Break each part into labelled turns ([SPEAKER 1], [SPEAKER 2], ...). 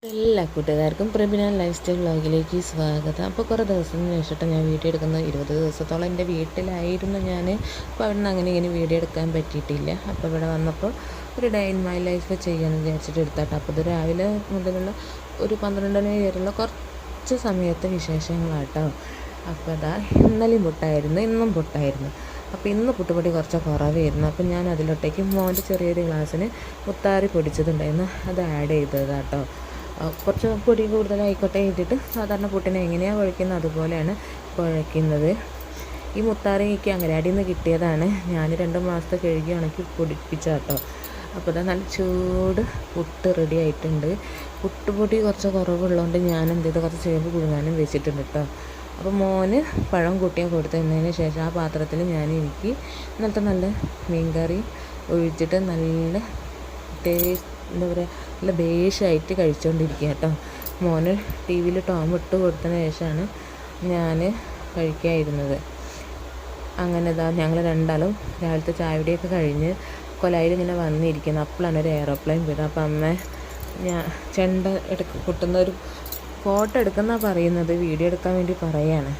[SPEAKER 1] എല്ലാ കൂട്ടുകാർക്കും പ്രബിന life style വ്ളോഗിലേക്ക് സ്വാഗതം. അപ്പോൾ കുറേ ദിവസത്തിന് ശേഷിട്ട് ഞാൻ വീഡിയോ എടുക്കുന്നത് 20 ദിവസത്തോളം എൻ്റെ വീട്ടിലായിരുന്നു ഞാൻ. അപ്പോൾ അവിടെ നിന്ന് അങ്ങനെ ഇങ്ങനെ വീഡിയോ എടുക്കാൻ പറ്റിയിട്ടില്ല. അപ്പോൾ ഇവിടെ വന്നപ്പോൾ ഒരു ഡേ ഇൻ മൈ ലൈഫ് ചെയ്യാമെന്ന് വിചാരിച്ചിട്ട് എടുത്താട്ടോ. അപ്പോൾ ഇത് രാവിലെ മുതലുള്ള ഒരു 12 മണി വരെയുള്ള കുറച്ച് സമയത്തെ വിശേഷങ്ങളാട്ടോ. അപ്പോൾ അതാ ഇന്നലെയും പുട്ടായിരുന്നു, ഇന്നും പുട്ടായിരുന്നു. അപ്പോൾ ഇന്ന് പുട്ടുപൊടി കുറച്ച് കുറവായിരുന്നു. അപ്പോൾ ഞാൻ അതിലോട്ടേക്ക് മോൻ്റെ ചെറിയൊരു ഗ്ലാസ്സിന് മുത്താറി പൊടിച്ചതുണ്ടായിരുന്നു, അത് ആഡ് ചെയ്തതാട്ടോ. കുറച്ച് പൊടി കൂടുതലായിക്കോട്ടെ ഇട്ടിട്ട് സാധാരണ പുട്ടിനെ എങ്ങനെയാണ് കുഴക്കുന്നത് അതുപോലെയാണ് കുഴയ്ക്കുന്നത്. ഈ മുത്താറി എനിക്ക് അങ്കലാടിയിൽ നിന്ന് കിട്ടിയതാണ്. ഞാൻ 2 മാസത്തെ കഴുകി ഉണക്കി പൊടിപ്പിച്ച കേട്ടോ. അപ്പോൾ ഇതാ നല്ല ചൂട് പുട്ട് റെഡി ആയിട്ടുണ്ട്. പുട്ടുപൊടി കുറച്ച് കുറവുള്ളതുകൊണ്ട് ഞാൻ എന്ത് ചെയ്ത് കുറച്ച് ചേമ്പ് പുഴുങ്ങാനും വെച്ചിട്ടുണ്ട് കേട്ടോ. അപ്പോൾ മോന് പഴം കൂട്ടിയാൽ കൊടുത്തതിന് ശേഷം ആ പാത്രത്തിൽ എനിക്ക് ഇന്നലത്തെ നല്ല മീൻകറി ഒഴിച്ചിട്ട് നല്ല എന്താ പറയുക, നല്ല ബേഷായിട്ട് കഴിച്ചുകൊണ്ടിരിക്കുക കേട്ടോ. മോന് ടി വിയിൽ ടോം ഇട്ട് കൊടുത്തതിന് ശേഷമാണ് ഞാൻ കഴിക്കാതിരുന്നത്. അങ്ങനെ ഇതാ ഞങ്ങൾ രണ്ടാളും രാവിലത്തെ ചായയുടെയൊക്കെ കഴിഞ്ഞ് കൊലായിൽ ഇങ്ങനെ വന്നിരിക്കുന്നത്. അപ്പോഴാണ് ഒരു എയറോപ്ലെയിൻ പോയത്. അപ്പം അമ്മ ചെണ്ട പൊട്ടുന്ന ഒരു ഫോട്ടോ എടുക്കുന്ന പറയുന്നത്, വീഡിയോ എടുക്കാൻ വേണ്ടി പറയാണ്.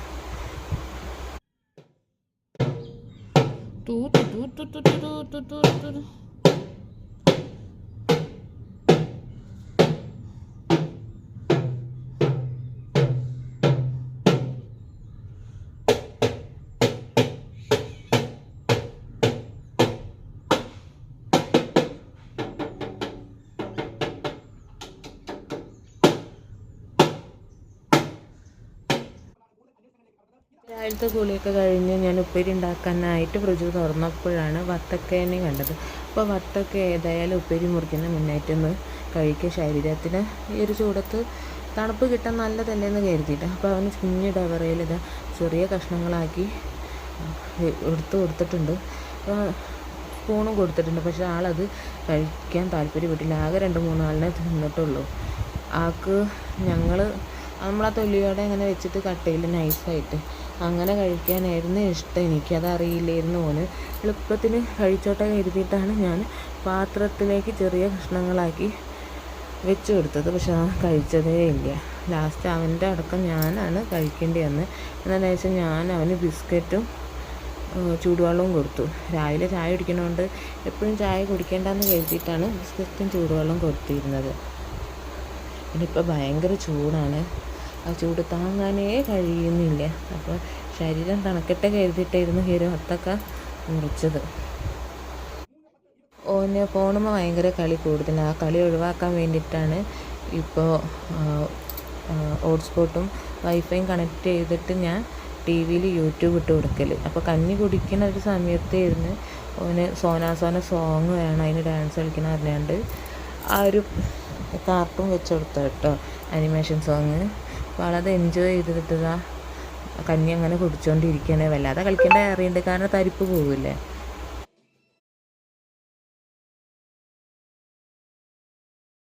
[SPEAKER 1] രാവിലത്തെ കുളിയൊക്കെ കഴിഞ്ഞ് ഞാൻ ഉപ്പേരി ഉണ്ടാക്കാനായിട്ട് ഫ്രിഡ്ജ് തുറന്നപ്പോഴാണ് വത്തക്കേനെ കണ്ടത്. അപ്പോൾ വത്തക്ക ഏതായാലും ഉപ്പേരി മുറിക്കുന്ന മുന്നേറ്റൊന്ന് കഴിക്കുക, ശരീരത്തിന് ഈ ഒരു ചൂടത്ത് തണുപ്പ് കിട്ടാൻ നല്ലതല്ലേന്ന് കരുതിയിട്ട്. അപ്പോൾ അവന് കുഞ്ഞ് ഡവറയിൽ ഇതാ ചെറിയ കഷ്ണങ്ങളാക്കി എടുത്ത് കൊടുത്തിട്ടുണ്ട്, സ്പൂണും കൊടുത്തിട്ടുണ്ട്. പക്ഷേ ആളത് കഴിക്കാൻ താല്പര്യപ്പെട്ടില്ല. ആകെ 2-3 ആളിനെ തിന്നിട്ടുള്ളൂ. ആൾക്ക് നമ്മളാ തൊലിയോടെ അങ്ങനെ വെച്ചിട്ട് കട്ടയിൽ നൈസായിട്ട് അങ്ങനെ കഴിക്കാനായിരുന്നു ഇഷ്ടം. എനിക്കതറിയില്ലായിരുന്നു. ഓന് എളുപ്പത്തിന് കഴിച്ചോട്ടെ കരുതിയിട്ടാണ് ഞാൻ പാത്രത്തിലേക്ക് ചെറിയ കഷ്ണങ്ങളാക്കി വെച്ച് കൊടുത്തത്. പക്ഷെ ആ കഴിച്ചതേ ഇല്ല. ലാസ്റ്റ് അവൻ്റെ അടക്കം ഞാനാണ് കഴിക്കേണ്ടി വന്നത്. എന്താണെന്ന് വെച്ചാൽ ഞാൻ അവന് ബിസ്ക്കറ്റും ചൂടുവെള്ളവും കൊടുത്തു. രാവിലെ ചായ കുടിക്കണോണ്ട് എപ്പോഴും ചായ കുടിക്കേണ്ടെന്ന് കരുതിയിട്ടാണ് ബിസ്ക്കറ്റും ചൂടുവെള്ളം കൊടുത്തിരുന്നത്. ഇനിയിപ്പോൾ ഭയങ്കര ചൂടാണ്, ആ ചൂട് താങ്ങാനേ കഴിയുന്നില്ല. അപ്പോൾ ശരീരം തണുക്കട്ടെ കരുതിയിട്ടായിരുന്നു വത്തക്ക മുറിച്ചത്. ഓന് ഫോണുമ്പോൾ ഭയങ്കര കളി കൂടുതലാണ്. ആ കളി ഒഴിവാക്കാൻ വേണ്ടിയിട്ടാണ് ഇപ്പോൾ ഹോട്ട്സ്പോട്ടും വൈഫൈയും കണക്ട് ചെയ്തിട്ട് ഞാൻ ടി വിയിൽ യൂട്യൂബ് ഇട്ട് കൊടുക്കൽ. അപ്പോൾ കഞ്ഞി കുടിക്കുന്ന ഒരു സമയത്തായിരുന്നു ഓന് സോന സോങ് വേണം, അതിന് ഡാൻസ് കളിക്കണം അറിയാണ്ട് ആ ഒരു കാർട്ടൂൺ വെച്ച് കൊടുത്ത കേട്ടോ, അനിമേഷൻ സോങ്. അപ്പോൾ ആളത് എൻജോയ് ചെയ്തിട്ട് കഞ്ഞി അങ്ങനെ കുടിച്ചുകൊണ്ടിരിക്കുകയാണ്. വല്ലാതെ കളിക്കേണ്ട അറിയുന്നുണ്ട്, കാരണം തരിപ്പ് പോവില്ലേ.